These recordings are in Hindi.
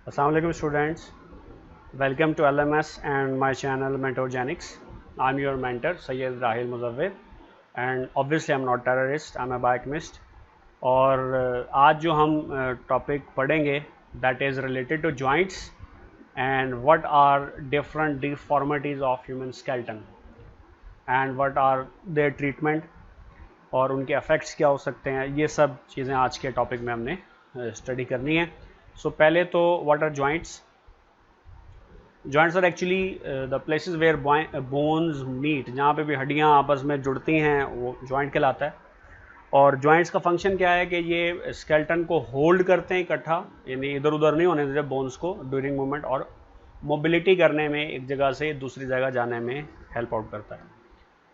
Assalamu alaikum students, welcome to LMS and my channel Mentorgenics. I'm your mentor Sayyid Rahil Muzawwir and obviously I'm not terrorist, I'm a biochemist. और आज जो हम टॉपिक पढ़ेंगे that is related to joints and what are different deformities of human skeleton and what are their treatment और उनके effects क्या हो सकते हैं, ये सब चीज़ें आज के टॉपिक में हमने स्टडी करनी है. सो पहले तो what are joints? Joints are actually the places where bones meet, जहाँ पे भी हड्डियाँ आपस में जुड़ती हैं वो जॉइंट कहलाता है. और जॉइंट्स का फंक्शन क्या है कि ये स्केलेटन को होल्ड करते हैं इकट्ठा, यानी इधर उधर नहीं होने देते बोन्स को ड्यूरिंग मूवमेंट, और मोबिलिटी करने में एक जगह से दूसरी जगह जाने में हेल्प आउट करता है.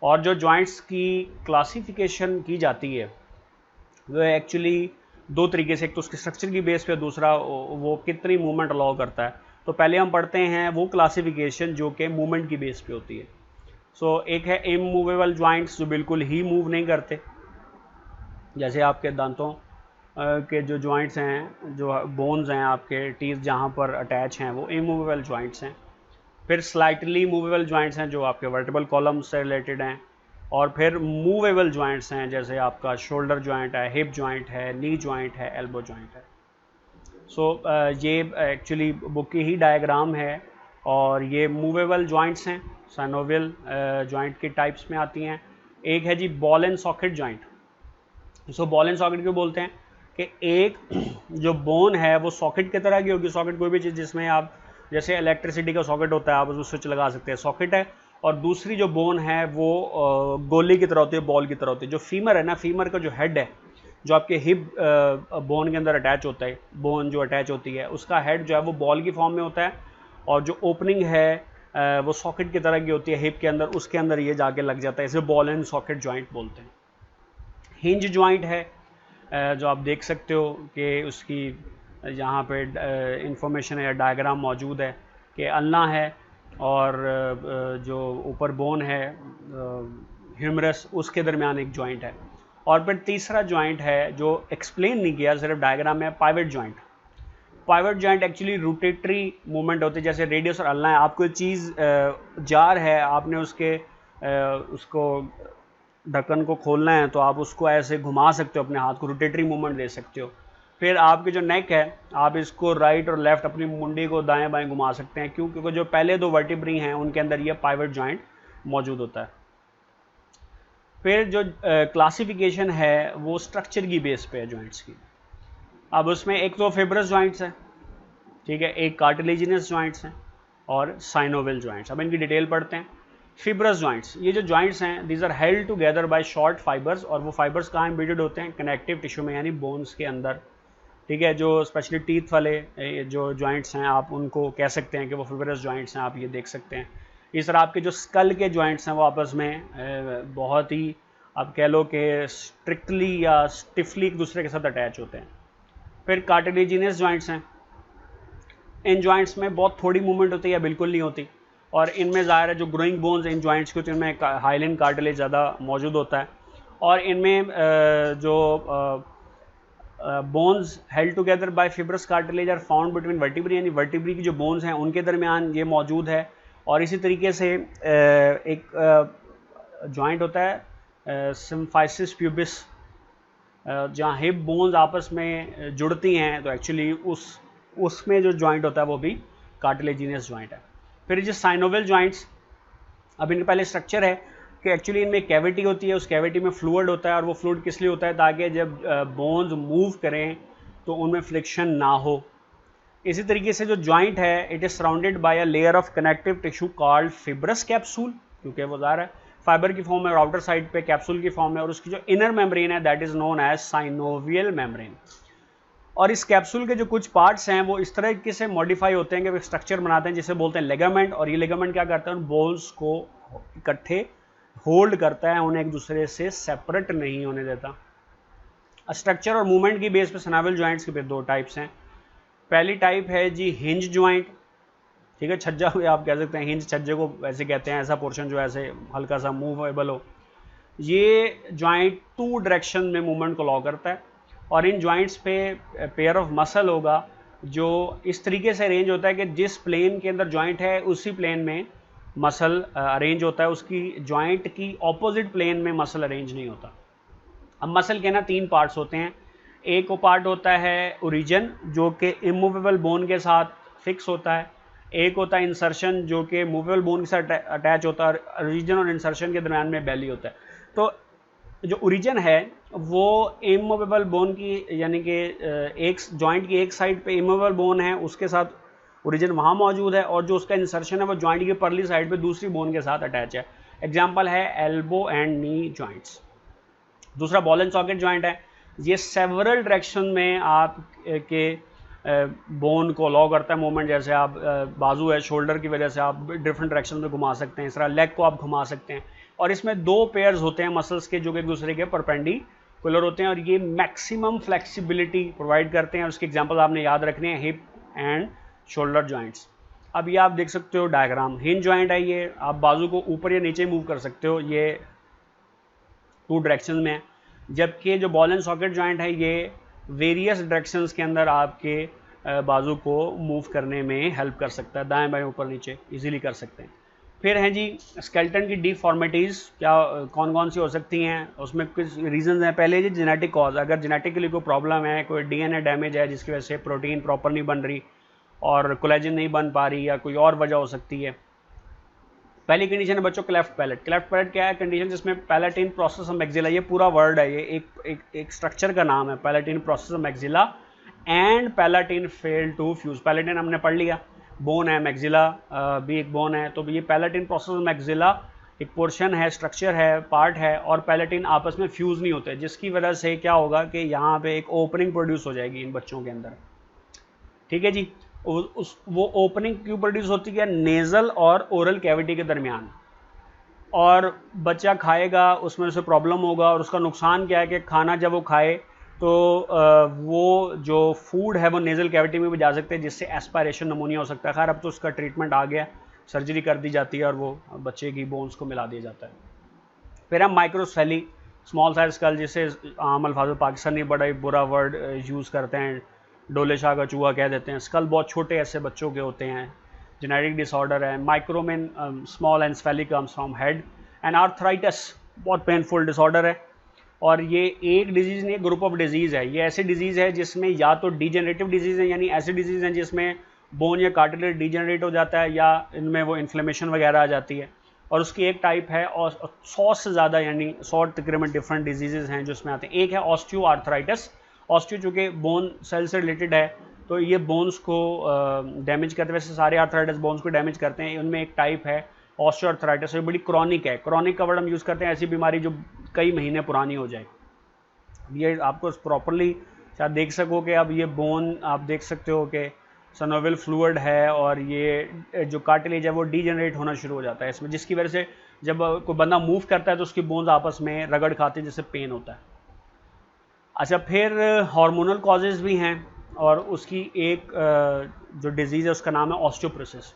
और जो जॉइंट्स की क्लासिफिकेशन की जाती है वो एक्चुअली दो तरीके से, एक तो उसके स्ट्रक्चर की बेस पे, दूसरा वो कितनी मूवमेंट अलाउ करता है. तो पहले हम पढ़ते हैं वो क्लासिफिकेशन जो कि मूवमेंट की बेस पे होती है. सो एक है इमूवेबल जॉइंट्स जो बिल्कुल ही मूव नहीं करते, जैसे आपके दांतों के जो जॉइंट्स हैं, जो बोन्स हैं आपके टीथ जहाँ पर अटैच हैं, वो इमूवेबल जॉइंट्स हैं. फिर स्लाइटली मूवेबल जॉइंट्स हैं जो आपके वर्टिबल कॉलम से रिलेटेड हैं. और फिर मूवेबल जॉइंट्स हैं जैसे आपका शोल्डर जॉइंट है, हिप जॉइंट है, नी जॉइंट है, एल्बो जॉइंट है. सो ये एक्चुअली बुक की ही डायग्राम है और ये मूवेबल जॉइंट्स हैं, साइनोवियल जॉइंट के टाइप्स में आती हैं. एक है जी ball and socket joint. So ball and socket क्यों बोलते हैं कि एक जो बोन है वो सॉकेट की तरह की होगी. सॉकेट कोई भी चीज़ जिसमें आप, जैसे इलेक्ट्रिसिटी का सॉकेट होता है, आप उसमें स्विच लगा सकते हैं, सॉकेट है. और दूसरी जो बोन है वो गोली की तरह होती है, बॉल की तरह होती है. जो फीमर है ना, फीमर का जो हेड है, जो आपके हिप बोन के अंदर अटैच होता है, बोन जो अटैच होती है उसका हेड जो है वो बॉल की फॉर्म में होता है, और जो ओपनिंग है वो सॉकेट की तरह की होती है हिप के अंदर, उसके अंदर ये जाके लग जाता है. इसे बॉल एंड सॉकेट जॉइंट बोलते हैं. हिंज जॉइंट है जो आप देख सकते हो कि उसकी यहाँ पे इंफॉर्मेशन या डायग्राम मौजूद है कि अल्ना है और जो ऊपर बोन है ह्यूमरस, उसके दरमियान एक जॉइंट है. और फिर तीसरा जॉइंट है जो एक्सप्लेन नहीं किया, सिर्फ डायग्राम में, pivot joint. Pivot joint actually rotatory movement होती है, जैसे रेडियस और अल्ना है. आपको चीज़ जार है, आपने उसको ढक्कन को खोलना है तो आप उसको ऐसे घुमा सकते हो, अपने हाथ को रोटेटरी मूवमेंट दे सकते हो. फिर आपकी जो नेक है, आप इसको राइट और लेफ्ट अपनी मुंडी को दाएं बाएं घुमा सकते हैं. क्यों? क्योंकि जो पहले दो वर्टिब्री हैं उनके अंदर ये पाइवट जॉइंट मौजूद होता है. फिर जो क्लासिफिकेशन है वो स्ट्रक्चर की बेस पे है जॉइंट्स की. अब उसमें एक तो फिब्रस जॉइंट्स हैं, ठीक है, एक कार्टिलेजिनस जॉइंट्स हैं और साइनोवियल जॉइंट्स. अब इनकी डिटेल पढ़ते हैं. फिब्रस जॉइंट्स, ये जो जॉइंट्स हैं, these are held together by short fibres, और वो फाइबर्स कहाँ एम्बेडेड होते हैं? कनेक्टिव टिश्यू में, यानी बोन्स के अंदर. ठीक है, जो स्पेशली टीथ वाले जो जॉइंट्स हैं आप उनको कह सकते हैं कि वो फिब्रस जॉइंट्स हैं, आप ये देख सकते हैं. इस तरह आपके जो स्कल के जॉइंट्स हैं वो आपस में बहुत ही, आप कह लो कि स्ट्रिक्टली या स्टिफली एक दूसरे के साथ अटैच होते हैं. फिर कार्टिलेजिनस जॉइंट्स हैं. इन जॉइंट्स में बहुत थोड़ी मूवमेंट होती है या बिल्कुल नहीं होती, और इनमें ज़ाहिर है जो ग्रोइंग बोन्स इन जॉइंट्स के होते हैं इनमें हाइलिन कार्टिलेज ज़्यादा मौजूद होता है. और इनमें जो bones held together by fibrous cartilage are found between vertebrae, यानी वर्टिब्री की जो बोन्स हैं उनके दरमियान ये मौजूद है. और इसी तरीके से एक जॉइंट होता है सिम्फाइसिस प्यूबिस, जहाँ हिप बोन्स आपस में जुड़ती हैं, तो एक्चुअली उसमें जो जॉइंट होता है वो भी कार्टिलेजिनस जॉइंट है. फिर जो साइनोवियल जॉइंट्स, अब इनके पहले स्ट्रक्चर है कि एक्चुअली इनमें कैविटी होती है, उस कैविटी में फ्लूइड होता है, और वो फ्लूइड किस लिए होता है? ताकि जब बोन्स मूव करें तो उनमें फ्रिक्शन ना हो. इसी तरीके से जो जॉइंट है, it is surrounded by a layer of connective tissue called fibrous capsule, क्योंकि वो ज़ाहिर है फाइबर की फॉर्म है और आउटर साइड पे कैप्सूल की फॉर्म है, और उसकी जो इनर मेम्ब्रेन है that is known as synovial membrane. और इस कैप्सूल के जो कुछ पार्ट्स हैं वो इस तरह से मॉडिफाई होते हैं कि वो स्ट्रक्चर बनाते हैं जिसे बोलते हैं लेगामेंट. और ये लेगामेंट क्या करता है? उन बोन्स को इकट्ठे होल्ड करता है, उन्हें एक दूसरे से सेपरेट नहीं होने देता. स्ट्रक्चर और मूवमेंट की बेस पे साइनोवियल जॉइंट्स के दो टाइप्स हैं. पहली टाइप है जी हिंज जॉइंट, ठीक है, छज्जा हुए आप कह सकते हैं, हिंज छज्जे को वैसे कहते हैं, ऐसा पोर्शन जो ऐसे हल्का सा मूवेबल हो. ये जॉइंट टू डायरेक्शन में मूवमेंट को अलाउ करता है, और इन जॉइंट्स पे पेयर ऑफ मसल होगा जो इस तरीके से अरेंज होता है कि जिस प्लेन के अंदर जॉइंट है उसी प्लेन में मसल अरेंज होता है, उसकी जॉइंट की ऑपोजिट प्लेन में मसल अरेंज नहीं होता। अब मसल के ना 3 पार्ट्स होते हैं। एक पार्ट होता है ओरिजिन जो कि इमूवेबल बोन के साथ फिक्स होता है, एक होता है इंसर्शन जो कि मूवेबल बोन के साथ अटैच होता है, और ओरिजिन और इंसर्शन के दरम्यान में बेली होता है। तो जो ओरिजिन है वो इमूवेबल बोन की, यानी कि एक जॉइंट की एक साइड पे इमूवेबल बोन है, उसके साथ ओरिजिन वहाँ मौजूद है, और जो उसका इंसर्शन है वो जॉइंट की परली साइड पे दूसरी बोन के साथ अटैच है। एग्जाम्पल है एल्बो एंड नी जॉइंट्स। दूसरा बॉल एंड सॉकेट जॉइंट है, ये सेवरल डायरेक्शन में आप के बोन को अलाउ करता है मूवमेंट। जैसे आप बाजू है, शोल्डर की वजह से आप डिफरेंट डायरेक्शन में घुमा सकते हैं, इस तरह लेग को आप घुमा सकते हैं। और इसमें 2 पेयर्स होते हैं मसल्स के जो कि एक दूसरे के परपेंडिकुलर होते हैं, और ये मैक्सिमम फ्लेक्सिबिलिटी प्रोवाइड करते हैं। उसके एग्जांपल आपने याद रखने हैं, हिप एंड शोल्डर जॉइंट्स। अब ये आप देख सकते हो डायग्राम, हिंज जॉइंट है, ये आप बाजू को ऊपर या नीचे मूव कर सकते हो, ये 2 डायरेक्शन में है। जबकि जो बॉल एंड सॉकेट जॉइंट है ये वेरियस डायरेक्शंस के अंदर आपके बाजू को मूव करने में हेल्प कर सकता है, दाएं बाएं ऊपर नीचे इजीली कर सकते हैं। फिर हैं जी स्केलेटन की डिफॉर्मिटीज़, क्या कौन कौन सी हो सकती हैं, उसमें कुछ रीजंस हैं। पहले जी जेनेटिक कॉज, अगर जेनेटिकली कोई प्रॉब्लम है, कोई डीएनए डैमेज है जिसकी वजह से प्रोटीन प्रॉपर नहीं बन रही और कोलेजन नहीं बन पा रही, या कोई और वजह हो सकती है। पहली कंडीशन है बच्चों क्लेफ्ट पैलेट। क्लेफ्ट पैलेट क्या है? कंडीशन जिसमें पैलेटिन प्रोसेस ऑफ मैक्सिला, ये पूरा वर्ड है, ये एक स्ट्रक्चर का नाम है, palatine process of maxilla and palatine fail to fuse. Palatine हमने पढ़ लिया, बोन है, मैक्सिला भी एक बोन है, तो ये पैलेटिन प्रोसेस ऑफ मैक्सिला एक पोर्शन है, स्ट्रक्चर है, पार्ट है, और पैलेटिन आपस में फ्यूज नहीं होते, जिसकी वजह से क्या होगा कि यहाँ पे एक ओपनिंग प्रोड्यूस हो जाएगी इन बच्चों के अंदर। ठीक है जी, वो ओपनिंग क्यों प्रोड्यूस होती है? नेजल और ओरल कैविटी के दरमियान, और बच्चा खाएगा उसमें उसे प्रॉब्लम होगा, और उसका नुकसान क्या है कि खाना जब वो खाए तो वो जो फूड है वो नेजल कैविटी में भी जा सकते हैं, जिससे एस्पायरेशन नमूनिया हो सकता है। खैर अब तो उसका ट्रीटमेंट आ गया, सर्जरी कर दी जाती है और वो बच्चे की बोन्स को मिला दिया जाता है। फिर हम माइक्रोसेली, स्मॉल साइज स्कल, जिसे आम अल्फाज पाकिस्तानी बड़ा ही बुरा वर्ड यूज़ करते हैं, डोले शाह का चूहा कह देते हैं। स्कल बहुत छोटे ऐसे बच्चों के होते हैं, जेनेटिक डिसऑर्डर है। माइक्रोमेन small एंसेफेलिक comes from head. And arthritis बहुत पेनफुल डिसऑर्डर है, और ये एक डिजीज़ नहीं, ग्रुप ऑफ डिजीज़ है। ये ऐसी डिजीज़ है जिसमें या तो डिजेनरेटिव डिजीज़ है, यानी ऐसी डिजीज़ हैं जिसमें बोन या कार्टिलेज डिजेनरेट हो जाता है, या इनमें वो इन्फ्लेमेशन वगैरह आ जाती है। और उसकी एक टाइप है, और 100 से ज़्यादा यानी 100 तकरीबन डिफरेंट डिजीज़ हैं जो इसमें आते हैं। एक है ऑस्टियो आर्थराइटिस। ऑस्टियो चूँकि बोन सेल से रिलेटेड है, तो ये बोन्स को डैमेज करते हैं। वैसे सारे आर्थराइटिस बोन्स को डैमेज करते हैं, उनमें एक टाइप है ऑस्टियो आर्थराइटिस, ये बड़ी क्रॉनिक है। क्रॉनिक का वर्ड हम यूज़ करते हैं ऐसी बीमारी जो कई महीने पुरानी हो जाए। ये आपको प्रॉपरली शायद देख सको कि अब ये बोन आप देख सकते हो कि सनोविल फ्लूइड है, और ये जो कार्टिलेज है वो डीजेनरेट होना शुरू हो जाता है इसमें, जिसकी वजह से जब कोई बंदा मूव करता है तो उसकी बोन्स आपस में रगड़ खाती है, जिससे पेन होता है। अच्छा, फिर हार्मोनल कॉजेज़ भी हैं, और उसकी एक जो डिजीज़ है उसका नाम है ऑस्टियोपोरोसिस।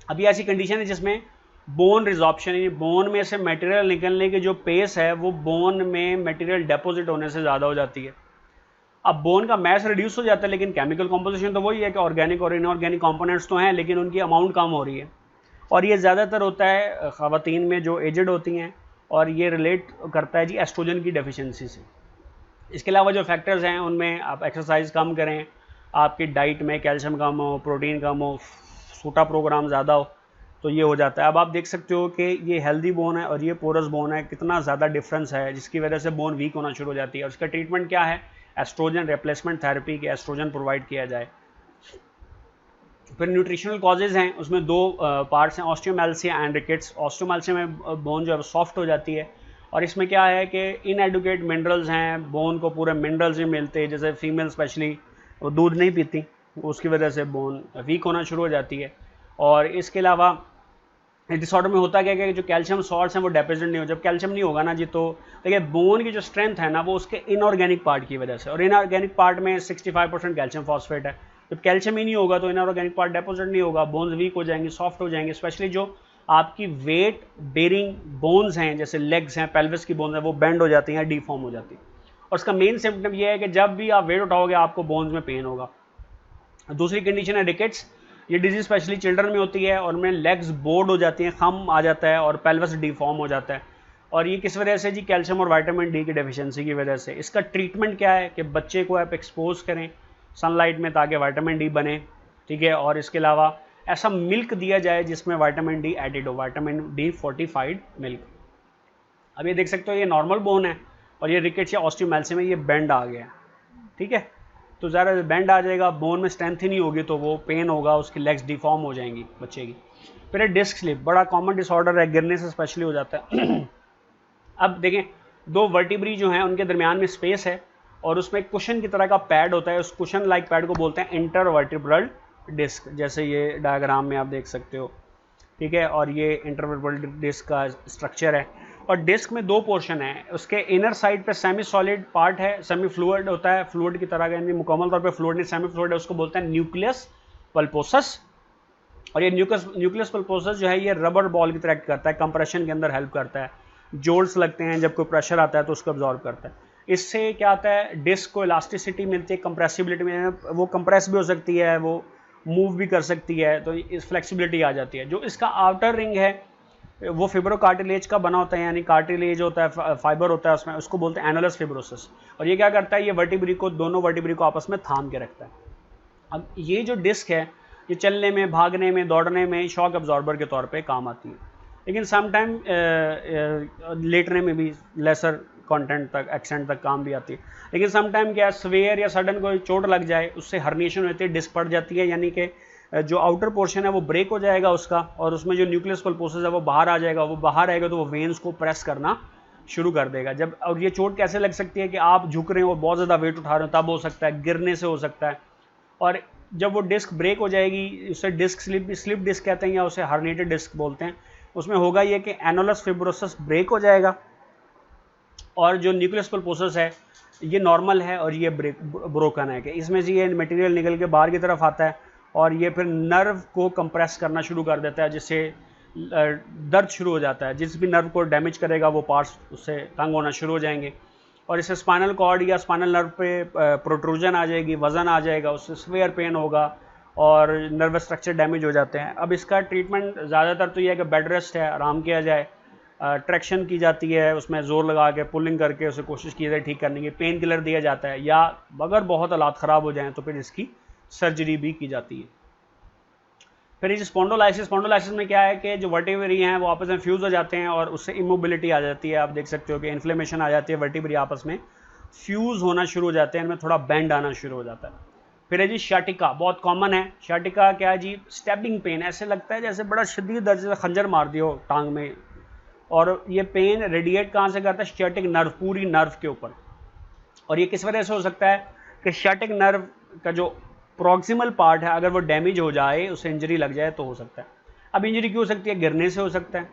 अभी ऐसी कंडीशन है जिसमें बोन रिजॉर्प्शन, यानी बोन में से मटेरियल निकलने की जो पेस है वो बोन में मटेरियल डिपॉजिट होने से ज़्यादा हो जाती है। अब बोन का मैस रिड्यूस हो जाता है, लेकिन केमिकल कॉम्पोजिशन तो वही है कि ऑर्गेनिक और इनऑर्गेनिक कंपोनेंट्स तो हैं, लेकिन उनकी अमाउंट कम हो रही है। और ये ज़्यादातर होता है ख़वातीन में जो एजड होती हैं, और ये रिलेट करता है जी एस्ट्रोजन की डेफिशिएंसी से। इसके अलावा जो फैक्टर्स हैं उनमें आप एक्सरसाइज कम करें, आपकी डाइट में कैल्शियम कम हो, प्रोटीन कम हो, सूटा प्रोग्राम ज़्यादा हो, तो ये हो जाता है। अब आप देख सकते हो कि ये हेल्दी बोन है और ये पोरस बोन है, कितना ज़्यादा डिफरेंस है, जिसकी वजह से बोन वीक होना शुरू हो जाती है। और उसका ट्रीटमेंट क्या है? एस्ट्रोजन रिप्लेसमेंट थेरेपी के एस्ट्रोजन प्रोवाइड किया जाए। फिर न्यूट्रिशनल कॉजेज हैं, उसमें 2 पार्ट्स हैं, ऑस्टियोमेल्सिया एंड रिकेट्स। ऑस्टियोमेल्सिया में बोन जो है सॉफ्ट हो जाती है, और इसमें क्या है कि इनएडुकेट मिनरल्स हैं, बोन को पूरे मिनरल्स नहीं मिलते, जैसे फीमेल स्पेशली वो दूध नहीं पीती, उसकी वजह से बोन वीक होना शुरू हो जाती है। और इसके अलावा डिसऑर्डर में होता क्या है कि जो कैल्शियम सॉल्ट्स हैं वो डिपॉजिट नहीं हो। जब कैल्शियम नहीं होगा ना जी, तो देखिए बोन की जो स्ट्रेंथ है ना वो उसके इनऑर्गेनिक पार्ट की वजह से, और इनऑर्गेनिक पार्ट में 65% कैल्शियम फॉस्फेट है। जब कैल्शियम ही नहीं होगा तो इनऑर्गेनिक पार्ट डिपॉजिट नहीं होगा, बोन्स वीक हो जाएंगी, सॉफ्ट हो जाएंगे। स्पेशली जो आपकी वेट बेरिंग बोन्स हैं, जैसे लेग्स हैं, पेल्विस की बोन्स हैं, वो बेंड हो जाती हैं, डीफॉर्म हो जाती हैं। और उसका मेन सिम्टम ये है कि जब भी आप वेट उठाओगे आपको बोन्स में पेन होगा। दूसरी कंडीशन है रिकेट्स। ये डिजीज स्पेशली चिल्ड्रन में होती है और उनमें लेग्स बोर्ड हो जाती हैं, खम आ जाता है और पेल्विस डिफॉर्म हो जाता है। और ये किस वजह से जी? कैल्शियम और विटामिन डी की डेफिशिएंसी की वजह से। इसका ट्रीटमेंट क्या है कि बच्चे को आप एक्सपोज करें सनलाइट में ताकि विटामिन डी बने, ठीक है। और इसके अलावा ऐसा मिल्क दिया जाए जिसमें विटामिन डी एडिड हो, विटामिन डी फोर्टिफाइड मिल्क। अब ये देख सकते हो ये नॉर्मल बोन है और ये रिकेट्स या ऑस्टियोमाइल्सी में ये बेंड आ गया है, ठीक है। तो ज़्यादा बेंड आ जाएगा, बोन में स्ट्रेंथ ही नहीं होगी तो वो पेन होगा, उसकी लेग्स डिफॉर्म हो जाएंगी बच्चे की। फिर है डिस्क स्लिप, बड़ा कॉमन डिसऑर्डर है, गिरने से स्पेशली हो जाता है। अब देखें, दो वर्टिब्री जो हैं उनके दरमियान में स्पेस है और उसमें एक कुशन की तरह का पैड होता है, उस कुशन लाइक पैड को बोलते हैं इंटरवर्टिब्रल डिस्क, जैसे ये डायग्राम में आप देख सकते हो, ठीक है। और ये इंटरवर्टिब्रल डिस्क का स्ट्रक्चर है और डिस्क में दो पोर्शन है। उसके इनर साइड पे सेमी सॉलिड पार्ट है, सेमी फ्लूइड होता है, फ्लूइड की तरह का, यानी मुकम्मल तौर पे फ्लूइड नहीं, सेमी फ्लूइड है, उसको बोलते हैं न्यूक्लियस पल्पोसस। और ये न्यूक्लियस पल्पोसस जो है ये रबर बॉल की तरह एक्ट करता है, कंप्रेशन के अंदर हेल्प करता है, जोल्ट्स लगते हैं जब कोई प्रेशर आता है तो उसको अब्जॉर्ब करता है। इससे क्या आता है, डिस्क को इलास्टिसिटी मिलती है, कंप्रेसिबिलिटी में, वो कंप्रेस भी हो सकती है, वो मूव भी कर सकती है, तो इस फ्लेक्सिबिलिटी आ जाती है। जो इसका आउटर रिंग है वो फिब्रोकार्टिलेज का बना होता है, यानी कार्टिलेज होता है, फाइबर होता है उसमें, उसको बोलते हैं एनुलस फिब्रोसिस। और ये क्या करता है, ये वर्टिब्री को, दोनों वर्टिब्री को आपस में थाम के रखता है। अब ये जो डिस्क है ये चलने में, भागने में, दौड़ने में शॉक अब्जॉर्बर के तौर पे काम आती है, लेकिन समटाइम लेटने में भी लेसर कंटेंट तक, एक्सटेंट तक काम भी आती है। लेकिन समटाइम क्या, स्वेयर या सडन कोई चोट लग जाए, उससे हर्निएशन होती है, डिस्क पड़ जाती है, यानी कि जो आउटर पोर्शन है वो ब्रेक हो जाएगा उसका, और उसमें जो न्यूक्लियस पल्पोसस है वो बाहर आ जाएगा। वो बाहर आएगा तो वो वेन्स को प्रेस करना शुरू कर देगा। जब, और ये चोट कैसे लग सकती है कि आप झुक रहे हो और बहुत ज़्यादा वेट उठा रहे हो, तब हो सकता है, गिरने से हो सकता है। और जब वो डिस्क ब्रेक हो जाएगी, उसे डिस्क स्लिप डिस्क कहते हैं या उसे हर्निएटेड डिस्क बोलते हैं। उसमें होगा ये कि एनुलस फिब्रोसिस ब्रेक हो जाएगा और जो न्यूक्लियस पल्पोसस है ये नॉर्मल है और ये ब्रोकन है, कि इसमें से ये मटेरियल निकल के बाहर की तरफ आता है और ये फिर नर्व को कंप्रेस करना शुरू कर देता है, जिससे दर्द शुरू हो जाता है। जिस भी नर्व को डैमेज करेगा वो पार्ट्स उससे तंग होना शुरू हो जाएंगे और इससे स्पाइनल कॉर्ड या स्पाइनल नर्व पे प्रोट्रूजन आ जाएगी, वजन आ जाएगा, उससे स्वेयर पेन होगा और नर्वस स्ट्रक्चर डैमेज हो जाते हैं। अब इसका ट्रीटमेंट ज़्यादातर तो ये है कि बेड रेस्ट है, आराम किया जाए, ट्रैक्शन की जाती है, उसमें ज़ोर लगा के पुलिंग करके उसे कोशिश की जाए ठीक करने की, पेन किलर दिया जाता है, या अगर बहुत हालात ख़राब हो जाएँ तो फिर इसकी सर्जरी भी की जाती है। फिर ये स्पॉन्डोलाइसिस में क्या है कि जो वर्टिब्री हैं वो आपस में फ्यूज़ हो जाते हैं और उससे इमोबिलिटी आ जाती है। आप देख सकते हो कि इन्फ्लेमेशन आ जाती है, वर्टिब्री आपस में फ्यूज़ होना शुरू हो जाते हैं, इनमें थोड़ा बेंड आना शुरू हो जाता है। फिर है जी शाटिका, बहुत कॉमन है। शाटिका क्या है जी, स्टैबिंग पेन, ऐसे लगता है जैसे बड़ा शदीद दर्द से खंजर मार दियो टांग में, और ये पेन रेडिएट कहाँ से करता है, स्ciatic नर्व, पूरी नर्व के ऊपर। और ये किस वजह से हो सकता है कि स्ciatic नर्व का जो प्रॉक्सिमल पार्ट है अगर वो डैमेज हो जाए, उसे इंजरी लग जाए तो हो सकता है। अब इंजरी क्यों हो सकती है, गिरने से हो सकता है,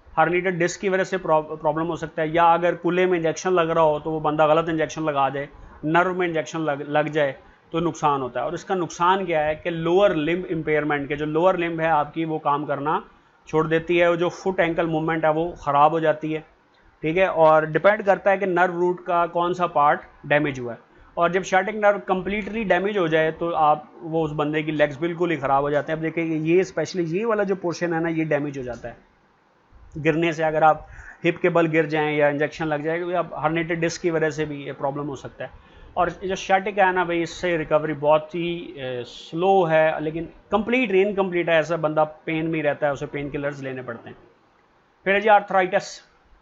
हर्निएटेड डिस्क की वजह से प्रॉब्लम हो सकता है, या अगर कुल्ले में इंजेक्शन लग रहा हो तो वो बंदा गलत इंजेक्शन लगा जाए, नर्व में इंजेक्शन लग जाए तो नुकसान होता है। और इसका नुकसान क्या है कि लोअर लिम्ब इम्पेयरमेंट के, जो लोअर लिम्ब है आपकी वो काम करना छोड़ देती है, जो फुट एंकल मूवमेंट है वो ख़राब हो जाती है, ठीक है। और डिपेंड करता है कि नर्व रूट का कौन सा पार्ट डैमेज हुआ है। और जब शाटिक नर्व कम्प्लीटली डैमेज हो जाए तो आप, वो उस बंदे की लेग्स बिल्कुल ही ख़राब हो जाते हैं। अब देखिए ये स्पेशली ये वाला जो पोर्शन है ना, ये डैमेज हो जाता है गिरने से। अगर आप हिप के बल गिर जाएं या इंजेक्शन लग जाए, या हर्निएटेड डिस्क की वजह से भी ये प्रॉब्लम हो सकता है। और जो शाटिक है ना भाई, इससे रिकवरी बहुत ही स्लो है, लेकिन कंप्लीट इनकम्प्लीट है। ऐसा बंदा पेन में रहता है, उसे पेन किलर्स लेने पड़ते हैं। फिर है जी आर्थराइटिस,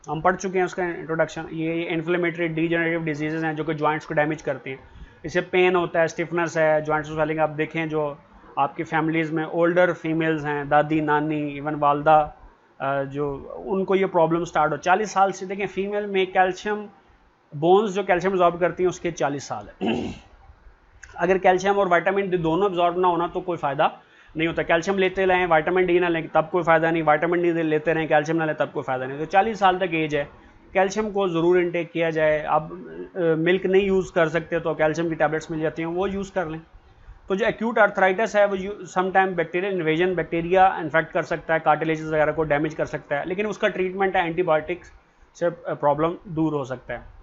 हम पढ़ चुके हैं उसका इंट्रोडक्शन। ये इन्फ्लेमेटरी डीजेनरेटिव डिजीज़ हैं जो कि जॉइंट्स को डैमेज करते हैं। इससे पेन होता है, स्टिफनेस है, जॉइंट्स स्वेलिंग। आप देखें जो आपकी फैमिलीज़ में ओल्डर फीमेल्स हैं, दादी नानी, इवन वालदा, जो उनको ये प्रॉब्लम स्टार्ट हो 40 साल से। देखें फीमेल में कैल्शियम, बोन्स जो कैल्शियम अब्जॉर्ब करती हैं उसके 40 साल है। अगर कैल्शियम और विटामिन डी दोनों अब्जॉर्ब ना होना तो कोई फ़ायदा नहीं होता। कैल्शियम लेते रहें, विटामिन डी ना लें तब कोई फ़ायदा नहीं, विटामिन डी लेते रहें, कैल्शियम ना लें तब कोई फ़ायदा नहीं। तो 40 साल तक एज है, कैल्शियम को ज़रूर इनटेक किया जाए। अब मिल्क नहीं यूज़ कर सकते तो कैल्शियम की टैबलेट्स मिल जाती हैं, वो यूज़ कर लें। तो जो एक्यूट आर्थराइटिस है वो sometime bacterial invasion, bacteria infect कर सकता है, कार्टिलेजेस वगैरह को डैमेज कर सकता है, लेकिन उसका ट्रीटमेंट है एंटीबायोटिक्स से प्रॉब्लम दूर हो सकता है।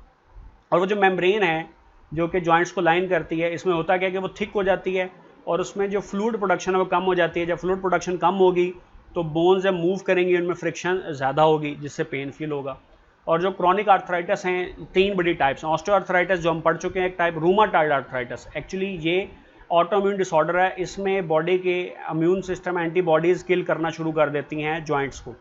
और वो जो मेम्ब्रेन है जो कि जॉइंट्स को लाइन करती है, इसमें होता क्या है कि वो थिक हो जाती है और उसमें जो फ्लूइड प्रोडक्शन है वो कम हो जाती है। जब फ्लूइड प्रोडक्शन कम होगी तो बोन्स जब मूव करेंगी उनमें फ्रिक्शन ज़्यादा होगी, जिससे पेन फील होगा। और जो क्रॉनिक आर्थराइटिस हैं, 3 बड़ी टाइप्स हैं। ऑस्टियोआर्थराइटिस जो हम पढ़ चुके हैं, एक टाइप रूमाटॉइड आर्थराइटिस, एक्चुअली ये ऑटोइम्यून डिसऑर्डर है। इसमें बॉडी के इम्यून सिस्टम एंटीबॉडीज़ किल करना शुरू कर देती हैं जॉइंट्स को।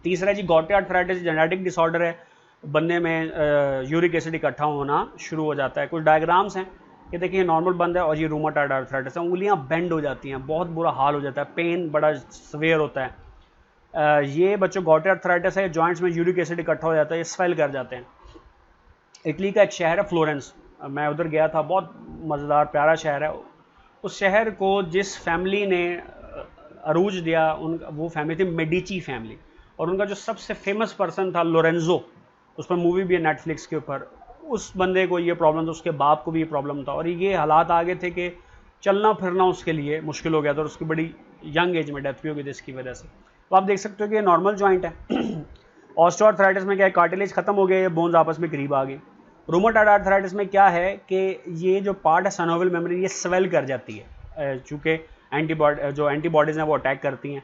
तीसरा जी गॉटे आर्थराइटिस, जेनेटिक डिसऑर्डर है, बंदे में यूरिक एसिड इकट्ठा होना शुरू हो जाता है। कुछ डायग्राम्स हैं, ये देखिए नॉर्मल बंद है और ये रूमाटॉइड आर्थराइटिस है, उंगलियां बेंड हो जाती हैं, बहुत बुरा हाल हो जाता है, पेन बड़ा सवेयर होता है। ये बच्चों गॉटे आर्थराइटिस है, जॉइंट्स में यूरिक एसिड इकट्ठा हो जाता है, ये स्वेल कर जाते हैं। इटली का एक शहर है फ्लोरेंस, मैं उधर गया था, बहुत मज़ेदार प्यारा शहर है। उस शहर को जिस फैमिली ने अरूज दिया, वो फैमिली थी मेडिची फैमिली, और उनका जो सबसे फेमस पर्सन था लोरेंजो, उस पर मूवी भी है नेटफ्लिक्स के ऊपर। उस बंदे को ये प्रॉब्लम था, उसके बाप को भी ये प्रॉब्लम था, और ये हालात आ गए थे कि चलना फिरना उसके लिए मुश्किल हो गया था, और उसकी बड़ी यंग एज में डेथ भी हो गई थी इसकी वजह से। तो आप देख सकते हो कि ये नॉर्मल जॉइंट है। ऑस्टियोआर्थराइटिस में क्या है, कार्टिलेज खत्म हो गया, ये बोन्स आपस में करीब आ गई। रूमाटॉइड आर्थराइटिस में क्या है कि ये जो पार्ट है सिनोवियल मेम्ब्रेन, ये स्वेल कर जाती है, चूँकि जो एंटीबॉडीज़ हैं वो अटैक करती हैं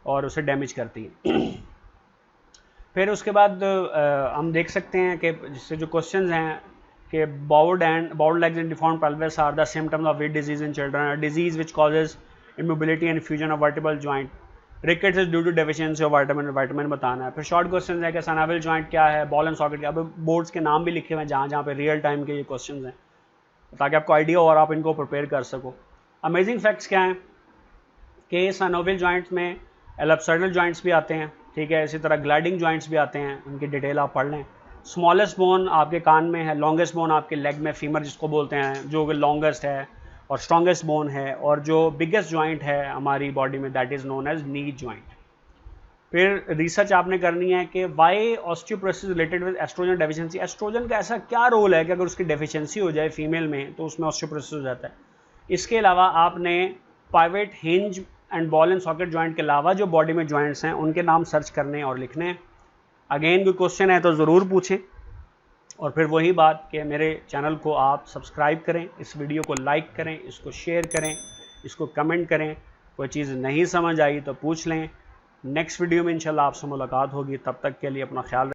और उसे डैमेज करती हैं। फिर उसके बाद हम देख सकते हैं कि जिससे जो क्वेश्चंस हैं कि बाउल्ड legs and deformed pelvis are the symptoms of weight disease in children, a disease which causes immobility and fusion of vertebral joint. Rickets is due to deficiency of vitamin बताना है। फिर शॉर्ट क्वेश्चन है कि सिनोवियल जॉइंट क्या है, बॉल एंड सॉकेट क्या है। अब बोर्ड्स के नाम भी लिखे हुए हैं जहाँ पे रियल टाइम के ये क्वेश्चन हैं, ताकि आपको आइडिया हो और आप इनको प्रिपेयर कर सको। अमेजिंग फैक्ट्स क्या हैं कि सिनोवियल जॉइंट्स में एलिप्सोइडल जॉइंट्स भी आते हैं, ठीक है, इसी तरह ग्लाइडिंग जॉइंट्स भी आते हैं, उनकी डिटेल आप पढ़ लें। स्मॉलेस्ट बोन आपके कान में है, लॉन्गेस्ट बोन आपके लेग में, फीमर जिसको बोलते हैं, जो लॉन्गेस्ट है और स्ट्रॉन्गेस्ट बोन है, और जो बिगेस्ट जॉइंट है हमारी बॉडी में that is known as knee joint. फिर रिसर्च आपने करनी है कि why osteoporosis related with oestrogen deficiency. Oestrogen का ऐसा क्या रोल है कि अगर उसकी डेफिशिएंसी हो जाए फीमेल में तो उसमें ऑस्टियोपोरोसिस हो जाता है। इसके अलावा आपने pivot, hinge and ball and socket joint के अलावा जो बॉडी में जॉइंट्स हैं उनके नाम सर्च करने और लिखने हैं। अगेन कोई क्वेश्चन है तो ज़रूर पूछें, और फिर वही बात कि मेरे चैनल को आप सब्सक्राइब करें, इस वीडियो को लाइक करें, इसको शेयर करें, इसको कमेंट करें। कोई चीज़ नहीं समझ आई तो पूछ लें। नेक्स्ट वीडियो में इंशाल्लाह आपसे मुलाकात होगी, तब तक के लिए अपना ख्याल